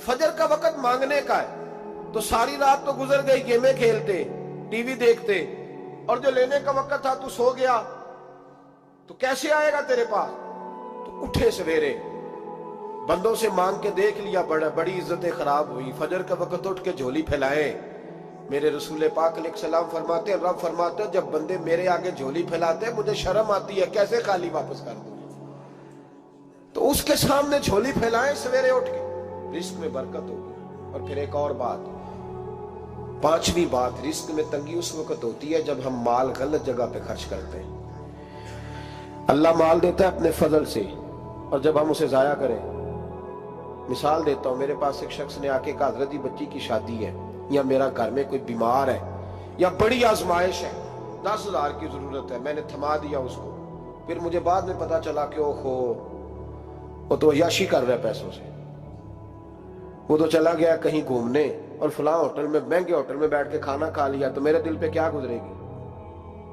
फजर का वक्त मांगने का है, तो सारी रात तो गुजर गई गेमें खेलते, टीवी देखते, और जो लेने का वक्त था तू सो गया, तो कैसे आएगा तेरे पास? तो उठे सवेरे, बंदों से मांग के देख लिया, बड़ी इज्जतें खराब हुई। फजर का वक्त उठ के झोली फैलाए। मेरे रसूल पाक अलैहिस्सलाम फरमाते, रब फरमाते जब बंदे मेरे आगे झोली फैलाते मुझे शर्म आती है, कैसे खाली वापस कर दूं। तो उसके सामने झोली फैलाए सवेरे उठ के, रिस्क में बरकत होगी। और फिर एक और बात, पांचवी बात, रिस्क में तंगी उस वक्त होती है जब हम माल गलत जगह पे खर्च करते हैं। अल्लाह माल देता है अपने फजल से, और जब हम उसे जाया करें, मिसाल देता हूं, मेरे पास एक शख्स ने आके कहा हजरत जी बच्ची की शादी है, या मेरा घर में कोई बीमार है, या बड़ी आजमाइश है, 10,000 की जरूरत है, मैंने थमा दिया उसको। फिर मुझे बाद में पता चला कि ओहो वो तो अय्याशी कर रहा है पैसों से, वो तो चला गया कहीं घूमने और फलां होटल में, महंगे होटल में बैठ के खाना खा लिया, तो मेरे दिल पे क्या गुजरेगी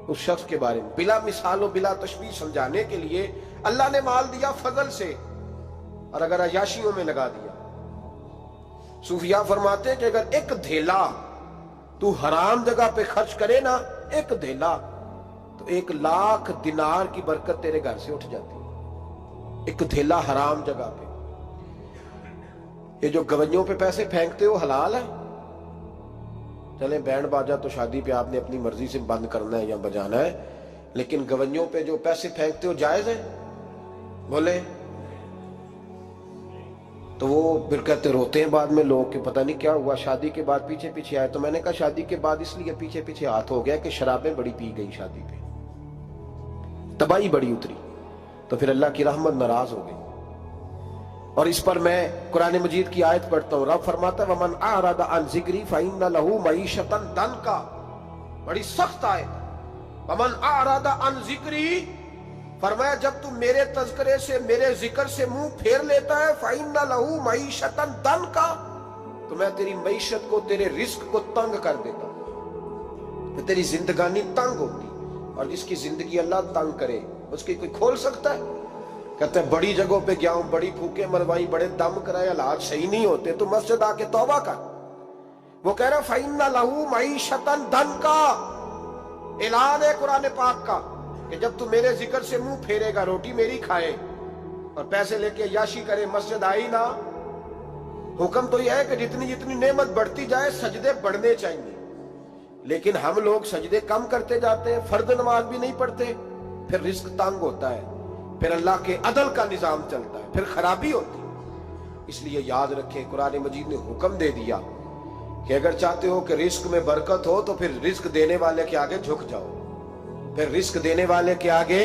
उस शख्स के बारे में। बिला मिसालों बिला तशबीह समझाने के लिए अल्लाह ने माल दिया फजल से, और अगर अय्याशियों में लगा दिया। सूफिया फरमाते हैं कि अगर एक धेला तू हराम जगह पे खर्च करे ना, एक धेला, तो 1,00,000 दिनार की बरकत तेरे घर से उठ जाती है। एक धेला हराम जगह पे। ये जो गवैयों पे पैसे फेंकते हो हलाल है? चले बैंड बाजा तो शादी पे आपने अपनी मर्जी से बंद करना है या बजाना है, लेकिन गवैयों पे जो पैसे फेंकते हो जायज है? बोले तो वो फिर कहते, रोते हैं बाद में लोग कि पता नहीं क्या हुआ, शादी के बाद पीछे पीछे आए। तो मैंने कहा शादी के बाद इसलिए पीछे पीछे हाथ हो गया कि शराबें बड़ी पी गई शादी पे, तबाही बड़ी उतरी, तो फिर अल्लाह की रहमत नाराज हो गई। और इस पर मैं कुरान मजीद की आयत पढ़ता हूं, रब फरमाता है वमन आरदा अन जिक्री फइन्ना लहू मईशतन दनका, बड़ी सख्त आयत। वमन आरदा अन जिक्री, फरमाया जब तू मेरे तज़किरे से, मेरे जिक्र से मुंह फेर लेता है, फइन्ना लहू मईशतन दनका, तो मैं तेरी मईशत को, तेरे रिस्क को तंग कर देता हूं, तो तेरी जिंदगानी तंग होती। और जिसकी जिंदगी अल्लाह तंग करे उसकी कोई खोल सकता है? कहते हैं बड़ी जगहों पे गया हूं, बड़ी फूके मरवाई, बड़े दम कराए, हालात सही नहीं होते, तो मस्जिद आके तौबा कर। वो कह रहा फइन्ना लहू मईशतन दनका, ऐलान है कुरान पाक का कि जब तू मेरे जिक्र से मुंह फेरेगा, रोटी मेरी खाए और पैसे लेके अय्याशी करे, मस्जिद आई ना। हुक्म तो यह है कि जितनी जितनी नेमत बढ़ती जाए सजदे बढ़ने चाहिए, लेकिन हम लोग सजदे कम करते जाते हैं, फर्द नमाज भी नहीं पढ़ते, फिर रिस्क तंग होता है, फिर अल्लाह के अदल का निजाम चलता है, फिर खराबी होती है। इसलिए याद रखें, कुरान मजीद ने हुक्म दे दिया कि अगर चाहते हो कि रिस्क में बरकत हो तो फिर रिस्क देने वाले के आगे झुक जाओ, फिर रिस्क देने वाले के आगे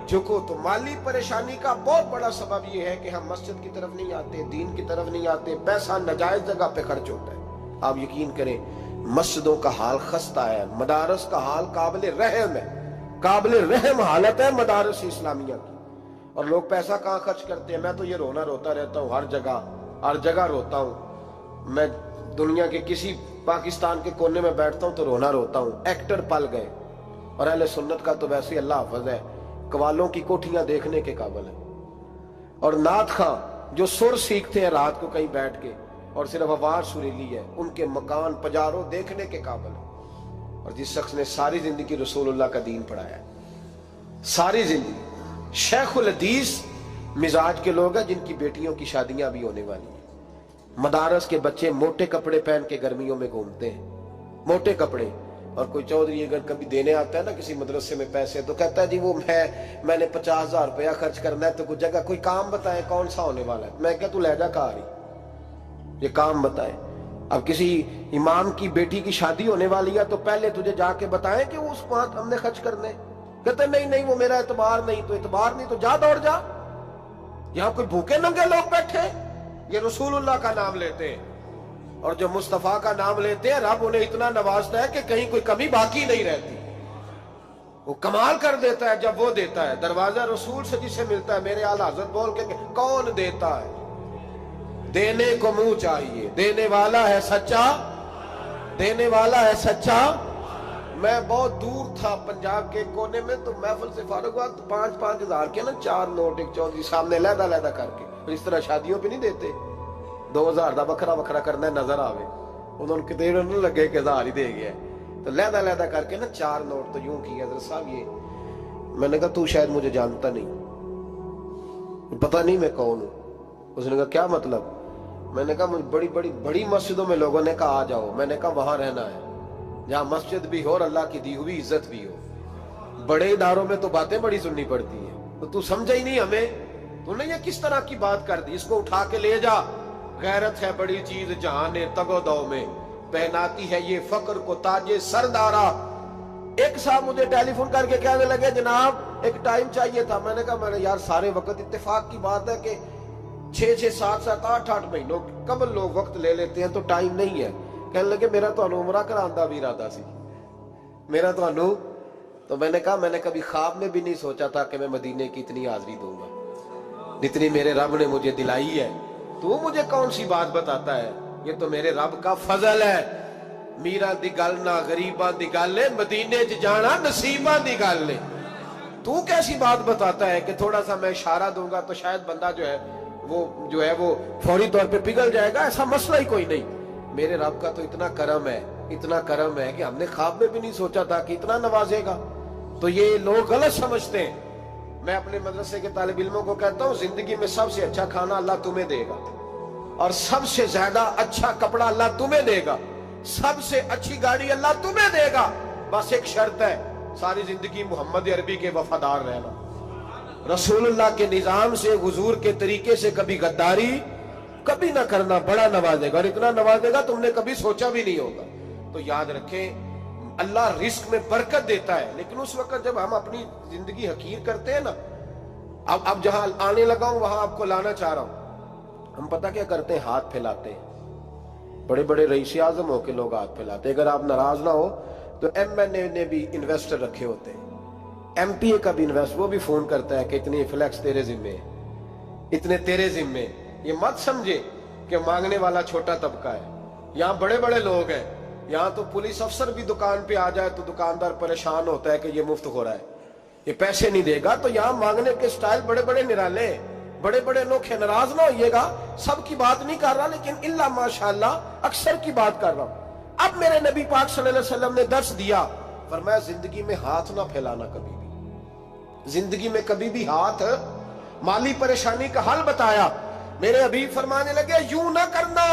झुको। तो माली परेशानी का बहुत बड़ा सबब यह है कि हम मस्जिद की तरफ नहीं आते, दीन की तरफ नहीं आते, पैसा नाजायज जगह पे खर्च होता है। आप यकीन करें, मस्जिदों का हाल खस्ता है, मदारस का हाल काबिल रहम है, काबिल रहम हालत है मदारस इस्लामिया की। और लोग पैसा कहाँ खर्च करते हैं? मैं तो ये रोना रोता रहता हूँ, हर जगह रोता हूँ। मैं दुनिया के किसी पाकिस्तान के कोने में बैठता हूँ तो रोना रोता हूँ। एक्टर पल गए, और अहले सुन्नत का तो वैसे अल्लाह हाफ़िज़ है, कवालों की कोठियां देखने के काबिल है। और नात खां जो सुर सीखते हैं रात को कहीं बैठ के और सिर्फ आवाज सुरीली है, उनके मकान पजारों देखने के काबिल है। और जिस शख्स ने सारी जिंदगी रसूलुल्लाह का दीन पढ़ाया है, सारी जिंदगी, शेखुल हदीस मिजाज के लोग हैं जिनकी बेटियों की शादियां भी होने वाली हैं। मदारस के बच्चे मोटे कपड़े पहन के गर्मियों में घूमते हैं, मोटे कपड़े। और कोई चौधरी अगर कभी देने आता है ना किसी मदरसे में पैसे, तो कहता है जी वो मैंने 50,000 रुपया खर्च करना है, तो कुछ जगह कोई काम बताए कौन सा होने वाला है। मैं क्या तू लहजा कहा रही, ये काम बताए। अब किसी इमाम की बेटी की शादी होने वाली है तो पहले तुझे जाके बताएं कि वो उस वहां हमने खर्च करने। कहते नहीं नहीं वो मेरा एतबार नहीं, तो एतबार नहीं तो जा दौड़ जा। यहां कोई भूखे नंगे लोग बैठे, ये रसूलुल्लाह का नाम लेते हैं, और जो मुस्तफा का नाम लेते हैं रब उन्हें इतना नवाजता है कि कहीं कोई कमी बाकी नहीं रहती। वो कमाल कर देता है जब वो देता है। दरवाजा रसूल से जिसे मिलता है, मेरे आला हज़रत बोल के कौन देता है? देने को मुंह चाहिए, देने वाला है सच्चा, देने वाला है सच्चा। मैं बहुत दूर था पंजाब के कोने में, तो महफिल से फारूक हुआ तो 5-5 हज़ार के ना 4 नोट एक चौधरी सामने लहदा लहदा करके, तो इस तरह शादियों पे नहीं देते। 2000 ਦਾ ਵੱਖਰਾ ਵੱਖਰਾ ਕਰਨਾ ਨਜ਼ਰ ਆਵੇ, ਉਹਨਾਂ ਨੂੰ ਕਿਤੇ ਨਾ ਲੱਗੇ ਕਿ 1000 ही दे गया। तो लहदा लहदा करके ना 4 नोट तो यूं किया, हज़रत साहब ये। मैंने कहा तू शायद मुझे जानता नहीं, पता नहीं मैं कौन हूं। उसने कहा क्या मतलब? मैंने कहा मुझे बड़ी बड़ी बड़ी मस्जिदों में लोगों ने कहा आ जाओ, मैंने कहा वहां रहना है जहां मस्जिद भी हो और अल्लाह की दी हुई इज्जत भी हो। बड़े इदारों में तो बातें बड़ी सुननी पड़ती है, तो तू समझा ही नहीं हमें, तूने ये किस तरह की बात कर दी? इसको उठा के ले जा। गैरत है बड़ी चीज जहां ने तगोदो में, पहनाती है ये फक्र को ताजे सरदारा। एक साहब मुझे टेलीफोन करके कहने लगे जनाब एक टाइम चाहिए था। मैंने कहा मैंने यार सारे वक्त इत्तेफाक की बात है कि 6-6, 7-7, 8-8 महीनों कब लोग वक्त ले लेते हैं, तो टाइम नहीं है। कहने लगे मेरा तो उमरा करांदा भी इरादा सी, मेरा तो मैंने कहा मैंने कभी ख्वाब में भी नहीं सोचा था कि मैं मदीने की इतनी हाजिरी दूंगा, जितनी मेरे रब ने मुझे दिलाई है। तू मुझे कौन सी बात बताता है? ये तो मेरे रब का फजल है। मीरा दी गल ना गरीबां दी गल है, मदीने च जाना नसीबां दी गल है। तू कैसी बात बताता है कि थोड़ा सा मैं इशारा दूंगा तो शायद बंदा जो है वो फौरी तौर पे पिघल जाएगा? ऐसा मसला ही कोई नहीं। मेरे रब का तो इतना करम है, इतना करम है कि हमने ख्वाब में भी नहीं सोचा था कि इतना नवाजेगा। तो ये लोग गलत समझते हैं। मैं अपने मदरसे के तालिब इल्मों को कहता हूँ जिंदगी में सबसे अच्छा खाना अल्लाह तुम्हें देगा, और सबसे ज्यादा अच्छा कपड़ा अल्लाह तुम्हें देगा, सबसे अच्छी गाड़ी अल्लाह तुम्हें देगा। बस एक शर्त है, सारी जिंदगी मोहम्मद अरबी के वफादार रहना, रसूलुल्लाह के निजाम से हुजूर के तरीके से कभी गद्दारी कभी ना करना। बड़ा नवाजेगा, और इतना नवाजेगा तुमने कभी सोचा भी नहीं होगा। तो याद रखें अल्लाह रिस्क में बरकत देता है, लेकिन उस वक्त जब हम अपनी जिंदगी हकीर करते हैं ना, अब जहां आने लगा हूं वहां आपको लाना चाह रहा हूं। हम पता क्या करते हैं? हाथ फैलाते हैं। बड़े बड़े रईस आजम होके लोग हाथ फैलाते हैं। अगर आप नाराज ना हो तो MNA ने भी इन्वेस्टर रखे होते हैं, MPA का भी इन्वेस्ट, वो भी फोन करता है कि इतनी फ्लैक्स तेरे जिम्मे, इतने तेरे जिम्मे। ये मत समझे कि मांगने वाला छोटा तबका है। यहाँ बड़े बड़े लोग हैं। यहाँ तो पुलिस अफसर भी दुकान पे आ जाए तो दुकानदार परेशान होता है कि ये मुफ्त हो रहा है, ये पैसे नहीं देगा। तो यहाँ मांगने के स्टाइल बड़े बड़े निराले, बड़े बड़े लोग हैं। नाराज ना होइएगा, सबकी बात नहीं कर रहा, लेकिन इल्ला माशाअल्लाह अक्सर की बात कर रहा हूं। अब मेरे नबी पाक सल्लल्लाहु अलैहि वसल्लम ने दर्स दिया, फरमाया जिंदगी में हाथ ना फैलाना कभी भी, जिंदगी में कभी भी हाथ। माली परेशानी का हल बताया। मेरे हबीब फरमाने लगे यूं ना करना,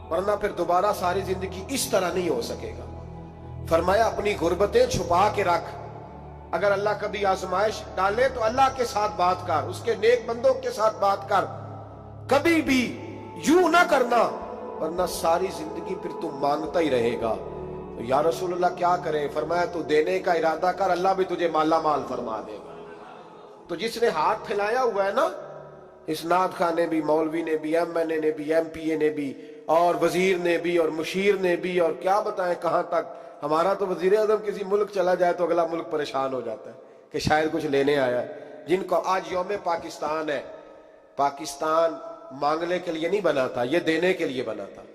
वरना फिर दोबारा सारी जिंदगी इस तरह नहीं हो सकेगा। फरमाया अपनी गुर्बतें छुपा के रख। अगर अल्लाह कभी आजमाइश डाले तो अल्लाह के साथ बात कर, उसके नेक बंदों के साथ बात कर। कभी भी यूं ना करना, वरना सारी जिंदगी फिर तू मांगता ही रहेगा। तो या रसूलुल्लाह क्या करे? फरमाया तू देने का इरादा कर, अल्लाह भी तुझे माला माल फरमा देगा। तो जिसने हाथ फैलाया हुआ है ना, इसनाद खान ने भी, मौलवी ने भी, MNA ने भी, MPA ने भी, और वजीर ने भी, और मुशीर ने भी, और क्या बताएं कहां तक। हमारा तो वजीर आजम किसी मुल्क चला जाए तो अगला मुल्क परेशान हो जाता है कि शायद कुछ लेने आया है। जिनको आज यौम पाकिस्तान है, पाकिस्तान मांगने के लिए नहीं बना था, ये देने के लिए बना था।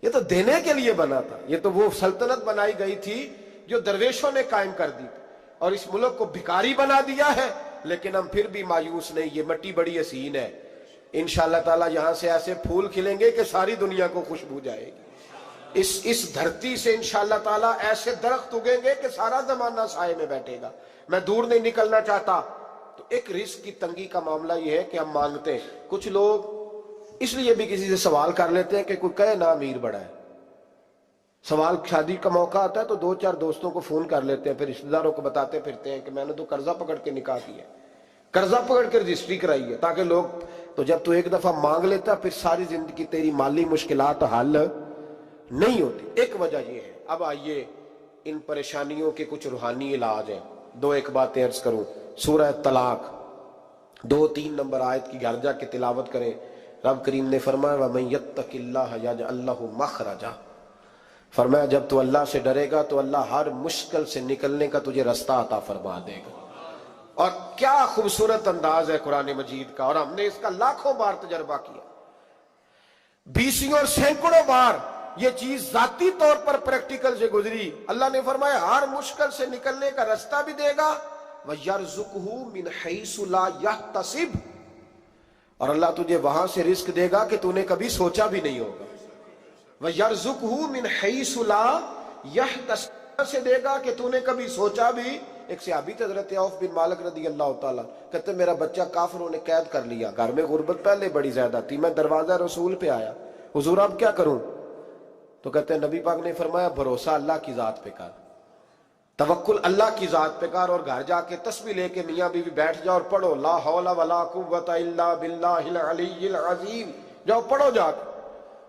ये तो देने के लिए बना था। ये तो वो सल्तनत बनाई गई थी जो दरवेशों ने कायम कर दी, और इस मुल्क को भिखारी बना दिया है। लेकिन हम फिर भी मायूस नहीं। ये मिट्टी बड़ी हसीन है, इंशाअल्लाह ताला यहां से ऐसे फूल खिलेंगे कि सारी दुनिया को खुशबू जाएगी। इस धरती से इंशाअल्लाह ताला ऐसे दरख्त उगेंगे कि सारा जमाना साए में बैठेगा। मैं दूर नहीं निकलना चाहता। तो एक रिस्क की तंगी का मामला यह है कि हम मांगते हैं। कुछ लोग इसलिए भी किसी से सवाल कर लेते हैं कि कोई कहे ना अमीर बड़ा है। सवाल शादी का मौका आता है तो 2-4 दोस्तों को फोन कर लेते हैं, फिर रिश्तेदारों को बताते फिरते हैं कि मैंने तो कर्जा पकड़ के निकाह किया, कर्जा पकड़ के रजिस्ट्री कराई है, ताकि लोग। तो जब तू एक दफा मांग लेता फिर सारी जिंदगी तेरी माली मुश्किलात हल नहीं होती। एक वजह यह है। अब आइए इन परेशानियों के कुछ रूहानी इलाज हैं। 2-1 बातें अर्ज करूं। सूरह तलाक 2-3 नंबर आयत की घर जाके तिलावत करें। रब करीम ने फरमाया वमन यत्तकिल्लाह यजअल लहु मखरजा। फरमाया जब तू अल्लाह से डरेगा तो अल्लाह हर मुश्किल से निकलने का तुझे रास्ता अता फरमा देगा। और क्या खूबसूरत अंदाज है कुरान मजीद का, और हमने इसका लाखों बार तजर्बा किया, 20 और सैकड़ों बार ये चीज जाती तौर पर प्रैक्टिकल से गुजरी। अल्लाह ने फरमाया हर मुश्किल से निकलने का रास्ता भी देगा, वयरज़ुक़हु मिन हैसु ला यहतसिब, اور اللہ تجھے وہاں سے رزق دے گا کہ تو نے کبھی سوچا بھی نہیں ہوگا. وَيَرْزُقْهُ مِنْ حَيْثُ لَا يَحْتَسِبُ سے دے گا کہ تو نے کبھی سوچا بھی. ایک صحابی تھے حضرت عوف بن مالک رضی اللہ تعالیٰ، کہتے میرا بچہ کافروں نے قید کر لیا، گھر میں غربت پہلے بڑی زیادہ تھی، میں دروازہ رسول پہ آیا، حضور اب کیا کروں؟ تو کہتے ہیں نبی پاک نے فرمایا بھروسہ اللہ کی ذات پہ کر، توکل اللہ کی ذات پہ کر، اور گھر جا کے تسبیح لے کے میاں بیوی بیٹھ جاؤ اور پڑھو لا حول ولا قوت الا باللہ العلی العظیم، جاؤ پڑھو جا کے.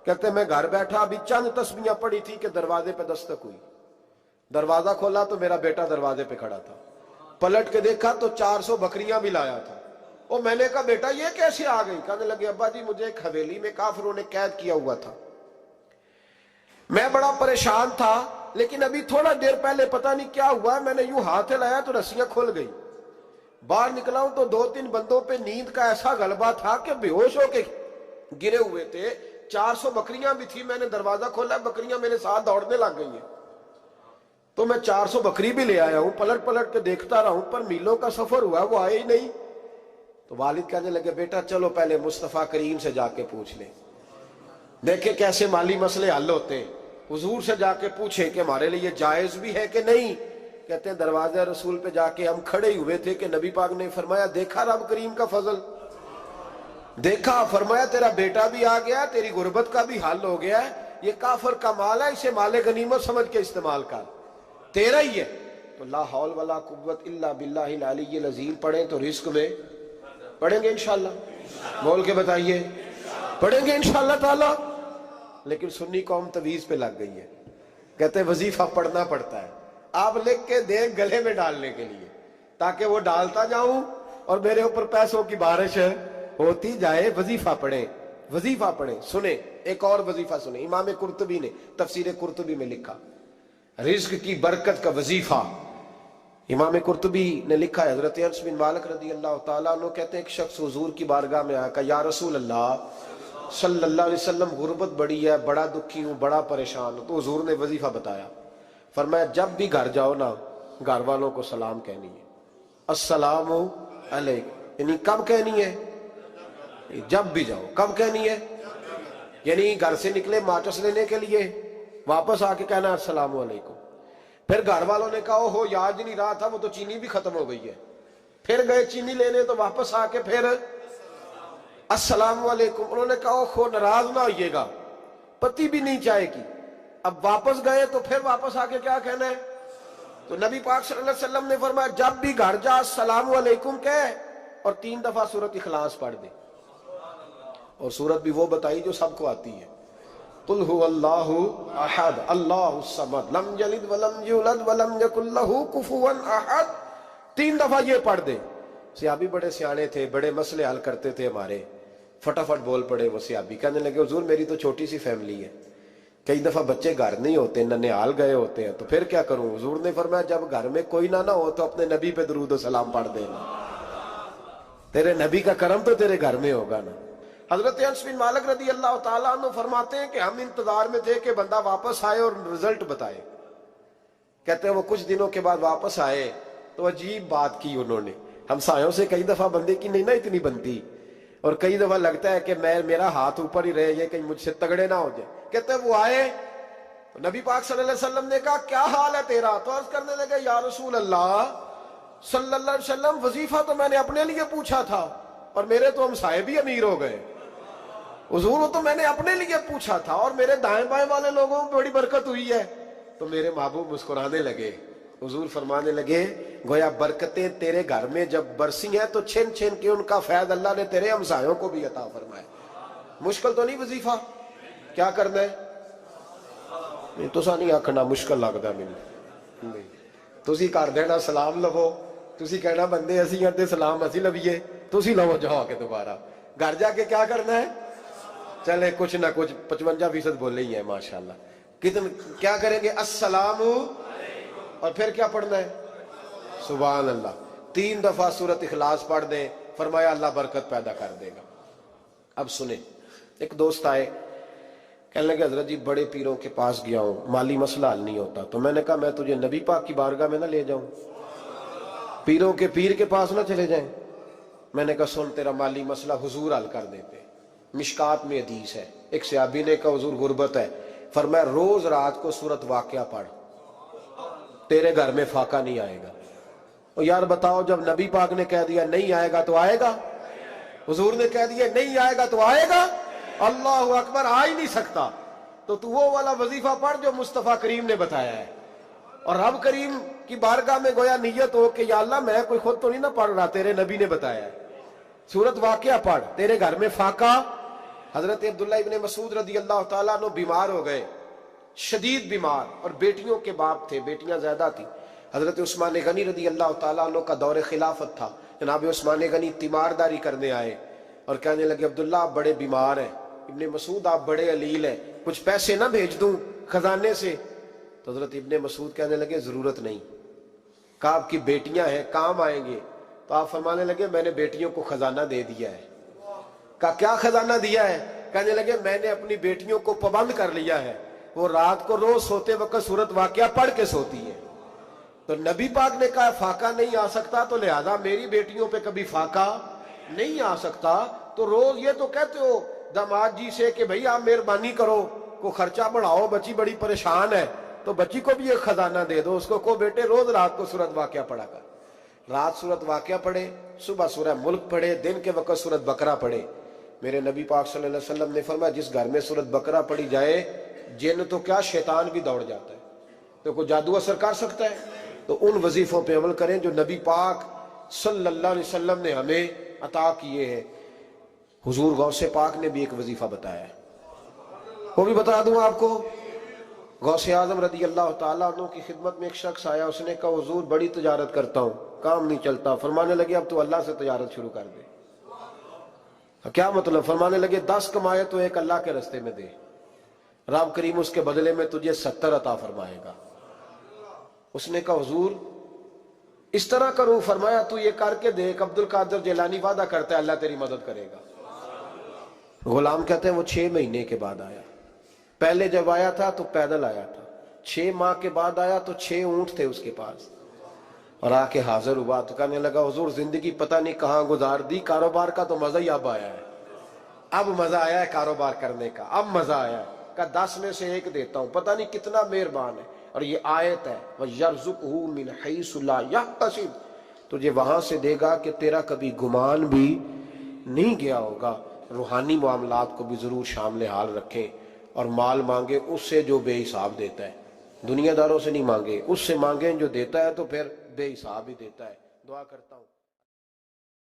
کہتے ہیں میں گھر بیٹھا، ابھی چند تسبیحاں پڑھی تھی کہ دروازے پہ دستک ہوئی، دروازہ کھولا تو میرا بیٹا دروازے پہ کھڑا تھا، پلٹ کے دیکھا تو 400 بکریاں بھی لایا تھا. اور میں نے کہا بیٹا یہ کیسے آ گئی؟ کہنے لگے ابا جی مجھے ایک حویلی میں کافروں نے قید کیا ہوا تھا، میں بڑا پریشان تھا، لیکن ابھی تھوڑا دیر پہلے پتہ نہیں کیا ہوا، میں نے یوں ہاتھ لایا تو رسیاں کھل گئی، باہر نکلا ہوں تو 2-3 بندوں پہ نیند کا ایسا غلبہ تھا کہ بے ہوش ہو کے گرے ہوئے تھے. 400 بکریاں بھی تھی، میں نے دروازہ کھولا، بکریاں میرے ساتھ دوڑنے لگ گئی ہیں، تو میں 400 بکری بھی لے آیا ہوں، پلٹ پلٹ کے دیکھتا رہا ہوں، پر میلوں کا سفر ہوا وہ آئے ہی نہیں. تو والد کہنے لگے بیٹا چلو پہلے مصطفیٰ کریم سے جا کے پوچھ لیں، دیکھیں کیسے مالی مسئلے حل ہوتے ہیں. حضور سے جا کے پوچھیں کہ ہمارے لیے جائز بھی ہے کہ نہیں. کہتے ہیں دروازہ رسول پہ جا کے ہم کھڑے ہی ہوئے تھے کہ نبی پاک نے فرمایا دیکھا رب کریم کا فضل، دیکھا، فرمایا تیرا بیٹا بھی آ گیا، تیری غربت کا بھی حل ہو گیا ہے، یہ کافر کا مال ہے، اسے مال غنیمت سمجھ کے استعمال کر، تیرا ہی ہے. تو لا حول ولا قوت الا باللہ العلی العظیم پڑھیں تو رزق میں پڑھیں گے انشاءاللہ، بول کے بتائیے پڑھیں گے انشاءاللہ تعالی. لیکن سنی قوم تویز پہ لگ گئی ہے، کہتے ہیں وظیفہ پڑھنا پڑتا ہے، آپ لکھ کے دیں گلے میں ڈالنے کے لیے تاکہ وہ ڈالتا جاؤں اور میرے اوپر پیسوں کی بارش ہوتی جائے. وظیفہ پڑھیں، وظیفہ پڑھیں. سنیں ایک اور وظیفہ سنیں، امام قرطبی نے تفسیر قرطبی میں لکھا رزق کی برکت کا وظیفہ. امام قرطبی نے لکھا ہے حضرت انس بن مالک رضی اللہ تعالیٰ عنہ کہتے ہیں ایک شخص حضور کی بارگاہ میں آیا، کہا یا رسول اللہ صلی اللہ علیہ وسلم غربت بڑی ہے، بڑا دکھی ہوں، بڑا پریشان ہوں. تو حضور نے وظیفہ بتایا، فرمایا جب بھی گھر جاؤ نا گھر والوں کو سلام کہنی ہے، السلام علیکم. یعنی کب کہنی ہے؟ جب بھی جاؤ. کب کہنی ہے؟ یعنی گھر سے نکلے ماچس لینے کے لیے، واپس آ کے کہنا السلام علیکم. پھر گھر والوں نے کہا ہو یاد نہیں رہا تھا، وہ تو چینی بھی ختم ہو گئی ہے. پھر گئے چینی لینے تو واپس آ کے پھر السلام علیکم. انہوں نے کہا خو ناراض نہ ہوئیے گا، پتی بھی نہیں چائے کی. اب واپس گئے تو پھر واپس آ کے کیا کہنا ہے؟ تو نبی پاک صلی اللہ علیہ وسلم نے فرمایا جب بھی گھر جا السلام علیکم کہے اور 3 دفعہ سورۃ اخلاص پڑھ دے. اور سورت بھی وہ بتائی جو سب کو آتی ہے، قل هو اللہ احد اللہ الصمد لم یلد ولم یولد ولم یکن لہ کفوا احد. 3 دفعہ یہ پڑھ دے. صحابی بڑے سیانے تھے، بڑے مسئلے حل کرتے تھے ہمارے، فٹافٹ بول پڑے وہ صحابی، کہنے لگے حضور میری تو چھوٹی سی فیملی ہے، کئی دفعہ بچے گھر نہیں ہوتے، ننھیال گئے ہوتے ہیں، تو پھر کیا کروں؟ حضور نے فرمایا جب گھر میں کوئی نہ ہو تو اپنے نبی پہ درود و سلام پڑھ دینا، تیرے نبی کا کرم تو تیرے گھر میں ہوگا نا. حضرت انس بن مالک رضی اللہ تعالیٰ عنہ فرماتے ہیں کہ ہم انتظار میں تھے کہ بندہ واپس آئے اور رزلٹ بتائے. کہتے ہیں وہ کچھ دنوں کے بعد واپس آئے تو عجیب بات کی انہوں نے. ہمسایوں سے کئی دفعہ بندے کی نہیں نا اتنی بنتی، اور کئی دفعہ لگتا ہے کہ میرا ہاتھ اوپر ہی رہے، یہ کہیں مجھ سے تگڑے نہ ہو جائے. کہتے ہیں وہ آئے تو نبی پاک صلی اللہ علیہ وسلم نے کہا کیا حال ہے تیرا؟ تو عرض کرنے لگے یا رسول اللہ صلی اللہ علیہ وسلم وظیفہ تو میں نے اپنے لیے پوچھا تھا اور میرے تو ہمسائے بھی امیر ہو گئے. حضور تو میں نے اپنے لیے پوچھا تھا اور میرے دائیں بائیں والے لوگوں کو بڑی برکت ہوئی ہے. تو میرے محبوب مسکرانے لگے. حضور فرمانے لگے گویا برکتیں تیرے گھر میں جب برسی ہیں تو چھن چھن کے ان کا فیض اللہ نے تیرے ہمسایوں کو بھی عطا فرمائے. مشکل تو نہیں وظیفہ؟ کیا کرنا ہے؟ نہیں تو نہیں آکھنا مشکل لگتا مجھے. تسی کر دینا سلام لو، تسی کہنا بندے اسی ہیں سلام اسی لویے، تسی لو جاؤ کے دوبارہ. گھر جا کے کیا کرنا ہے؟ چلے کچھ نہ کچھ 55% بولے ہی ہیں ماشاءاللہ. کیا کریں گے؟ السلام، اور پھر کیا پڑھنا ہے؟ سبحان اللہ. 3 دفعہ سورۃ اخلاص پڑھ دیں، فرمایا اللہ برکت پیدا کر دے گا. اب سنیں، ایک دوست آئے کہنے لگے حضرت جی بڑے پیروں کے پاس گیا ہوں، مالی مسئلہ حل نہیں ہوتا. تو میں نے کہا میں تجھے نبی پاک کی بارگاہ میں نہ لے جاؤں؟ پیروں کے پیر کے پاس نہ چلے جائیں؟ میں نے کہا سن تیرا مالی مسئلہ حضور حل کر دیتے. مشکات میں حدیث ہے, ایک صحابی نے کہا حضور غربت ہے, فرمایا روز رات کو سورت واقعہ پڑھ, تیرے گھر میں فاقہ نہیں آئے گا. اور یار بتاؤ, جب نبی پاک نے کہہ دیا نہیں آئے گا تو آئے گا, حضور نے کہہ دیا نہیں آئے گا تو آئے گا, اللہ اکبر, آ ہی نہیں سکتا. تو وہ والا وظیفہ پڑھ جو مصطفیٰ کریم نے بتایا ہے, اور رب کریم کی بارگاہ میں گویا نیت ہو کہ یا اللہ میں کوئی خود تو نہیں نہ پڑھ رہا, تیرے نبی نے بتایا ہے, سورت واقعہ پڑھ, تیرے گھر میں فاقہ. حضرت عبداللہ ابن مسعود رضی اللہ تعالیٰ عنہ بیمار ہو گئے, شدید بیمار, اور بیٹیوں کے باپ تھے, بیٹیاں زیادہ تھیں. حضرت عثمان غنی رضی اللہ تعالیٰ عنہ کا دور خلافت تھا. جناب عثمان غنی تیمارداری کرنے آئے اور کہنے لگے عبداللہ آپ بڑے بیمار ہیں, ابن مسعود آپ بڑے علیل ہیں, کچھ پیسے نہ بھیج دوں خزانے سے؟ تو حضرت ابن مسعود کہنے لگے ضرورت نہیں, کہا آپ کی بیٹیاں ہیں کام آئیں گے. تو آپ فرمانے لگے میں نے بیٹیوں کو خزانہ دے دیا ہے. کہا کیا خزانہ دیا ہے؟ کہنے لگے میں نے اپنی بیٹیوں کو پابند کر لیا ہے, وہ رات کو روز سوتے وقت سورت واقعہ پڑھ کے سوتی ہے. تو نبی پاک نے کہا فاقہ نہیں آ سکتا, تو لہذا میری بیٹیوں پہ کبھی فاقہ نہیں آ سکتا. تو روز یہ تو کہتے ہو داماد جی سے کہ بھئی آپ مہربانی کرو, کو خرچہ بڑھاؤ, بچی بڑی پریشان ہے, تو بچی کو بھی ایک خزانہ دے دو, اس کو بیٹے روز رات کو سورت واقعہ پڑھا کر. رات سورت واقعہ پڑھے, صبح سورہ ملک پڑھے, دن کے وقت سورت بقرہ پڑھے. میرے نبی پاک صلی اللہ علیہ وسلم نے فرمایا جس گھر میں سورت بقرہ پڑھی جائے, جن تو کیا شیطان بھی دوڑ جاتا ہے. تو کوئی جادو اثر کر سکتا ہے؟ تو ان وظیفوں پہ عمل کریں جو نبی پاک صلی اللہ علیہ وسلم نے ہمیں عطا کیے ہیں. حضور غوث پاک نے بھی ایک وظیفہ بتایا ہے, وہ بھی بتا دوں آپ کو. غوث اعظم رضی اللہ تعالیٰ عنہ کی خدمت میں ایک شخص آیا, اس نے کہا حضور بڑی تجارت کرتا ہوں, کام نہیں چلتا. فرمانے لگے اب تو اللہ سے تجارت شروع کر دے. کیا مطلب؟ فرمانے لگے 10 کمائے تو ایک اللہ کے رستے میں دے, رب کریم اس کے بدلے میں تجھے 70 عطا فرمائے گا. اس نے کہا حضور اس طرح کروں؟ فرمایا تو یہ کر کے دیکھ, عبد القادر جیلانی وعدہ کرتا ہے اللہ تیری مدد کرے گا. غلام کہتے ہیں وہ 6 مہینے کے بعد آیا. پہلے جب آیا تھا تو پیدل آیا تھا, 6 ماہ کے بعد آیا تو 6 اونٹ تھے اس کے پاس, اور آ کے حاضر ہوا. تو کہنے لگا حضور زندگی پتہ نہیں کہاں گزار دی, کاروبار کا تو مزہ ہی اب آیا ہے, اب مزہ آیا ہے کاروبار کرنے کا, اب مزہ آیا ہے. کہ 10 میں سے 1 دیتا ہوں, پتہ نہیں کتنا مہربان ہے. اور یہ آیت ہے وَيَرْزُقْهُ مِنْ حَيْثُ لَا يَحْتَسِبُ, تجھے وہاں سے دے گا کہ تیرا کبھی گمان بھی نہیں گیا ہوگا. روحانی معاملات کو بھی ضرور شامل حال رکھیں, اور مال مانگے اس سے جو بے حساب دیتا ہے, دنیا داروں سے نہیں مانگے, اس سے مانگیں جو دیتا ہے تو پھر بے حساب ہی دیتا ہے. دعا کرتا ہوں